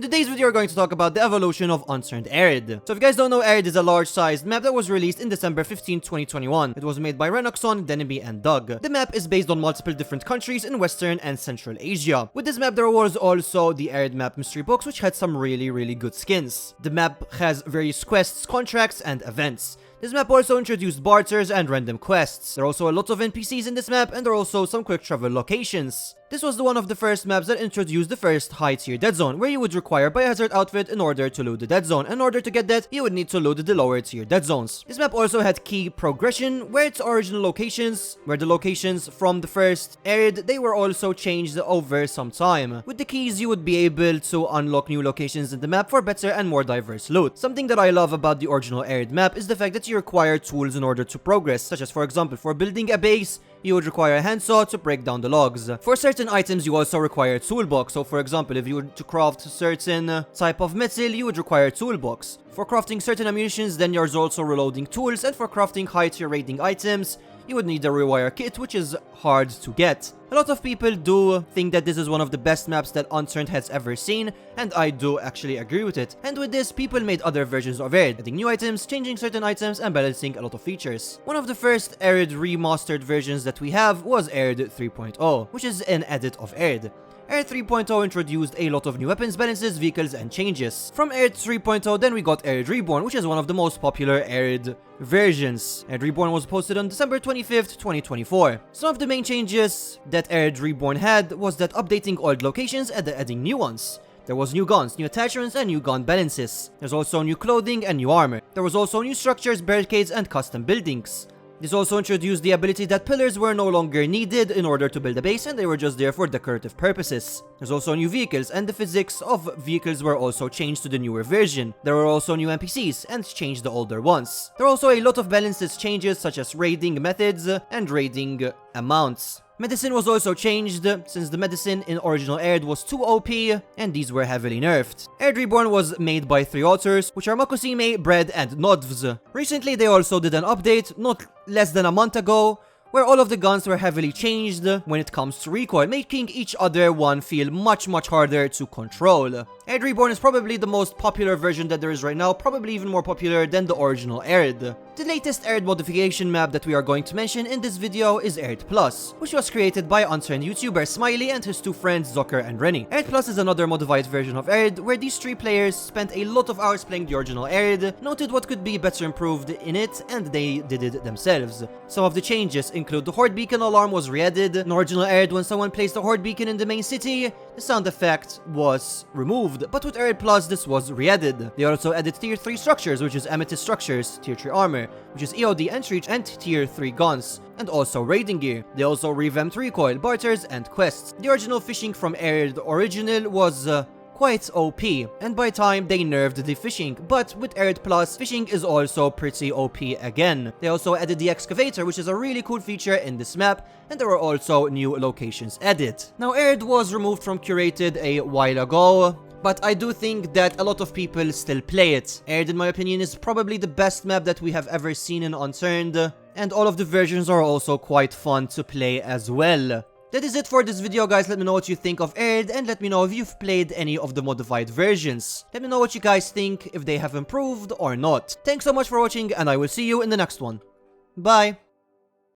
In today's video, we're going to talk about the evolution of Unturned Arid. So if you guys don't know, Arid is a large-sized map that was released in December 15, 2021. It was made by Renoxon, Deneby, and Doug. The map is based on multiple different countries in Western and Central Asia. With this map, there was also the Arid map mystery box, which had some really good skins. The map has various quests, contracts, and events. This map also introduced barters and random quests. There are also a lot of NPCs in this map, and there are also some quick travel locations. This was one of the first maps that introduced the first high tier dead zone, where you would require biohazard outfit in order to loot the dead zone. In order to get that, you would need to loot the lower tier dead zones. This map also had key progression, where its original locations, where the locations from the first Arid, they were also changed over some time. With the keys, you would be able to unlock new locations in the map for better and more diverse loot. Something that I love about the original Arid map is the fact that you require tools in order to progress, such as, for example, for building a base, you would require a handsaw to break down the logs. For certain items, you also require a toolbox. So for example, if you were to craft certain type of metal, you would require a toolbox. For crafting certain ammunitions, then there's also reloading tools, and for crafting high tier rating items, you would need a rewire kit, which is hard to get. A lot of people do think that this is one of the best maps that Unturned has ever seen, and I do actually agree with it. And with this, people made other versions of Arid, adding new items, changing certain items, and balancing a lot of features. One of the first Arid remastered versions that we have was Arid 3.0, which is an edit of Arid. Arid 3.0 introduced a lot of new weapons, balances, vehicles, and changes. From Arid 3.0, then we got Arid Reborn, which is one of the most popular Arid versions. Arid Reborn was posted on December 25th, 2024. Some of the main changes that Arid Reborn had was that updating old locations and adding new ones. There was new guns, new attachments, and new gun balances. There's also new clothing and new armor. There was also new structures, barricades, and custom buildings. This also introduced the ability that pillars were no longer needed in order to build a base, and they were just there for decorative purposes. There's also new vehicles, and the physics of vehicles were also changed to the newer version. There were also new NPCs, and changed the older ones. There are also a lot of balances changes, such as raiding methods and raiding amounts. Medicine was also changed, since the medicine in original Arid was too OP, and these were heavily nerfed. Arid Reborn was made by 3 authors, which are Makusime, Bread, and Nodvs. Recently, they also did an update, not less than a month ago, where all of the guns were heavily changed when it comes to recoil, making each other one feel much harder to control. Arid Reborn is probably the most popular version that there is right now, probably even more popular than the original Arid. The latest Arid modification map that we are going to mention in this video is Arid Plus, which was created by Unturned YouTuber Smiley and his 2 friends Zocker and Rennie. Arid Plus is another modified version of Arid, where these 3 players spent a lot of hours playing the original Arid, noted what could be better improved in it, and they did it themselves. Some of the changes include the Horde Beacon alarm was re-added. In original Arid, when someone placed a Horde Beacon in the main city, the sound effect was removed, but with Arid Plus, this was re-added. They also added tier 3 structures, which is Amethyst structures, tier 3 armor, which is EOD entry, and tier 3 guns, and also raiding gear. They also revamped recoil, barters, and quests. The original fishing from Arid Original was quite OP, and by time they nerfed the fishing, but with Arid Plus, fishing is also pretty OP again. They also added the excavator, which is a really cool feature in this map, and there were also new locations added. Now, Arid was removed from curated a while ago, but I do think that a lot of people still play it. Arid, in my opinion, is probably the best map that we have ever seen in Unturned, and all of the versions are also quite fun to play as well. That is it for this video, guys. Let me know what you think of Arid, and let me know if you've played any of the modified versions. Let me know what you guys think, if they have improved or not. Thanks so much for watching, and I will see you in the next one. Bye!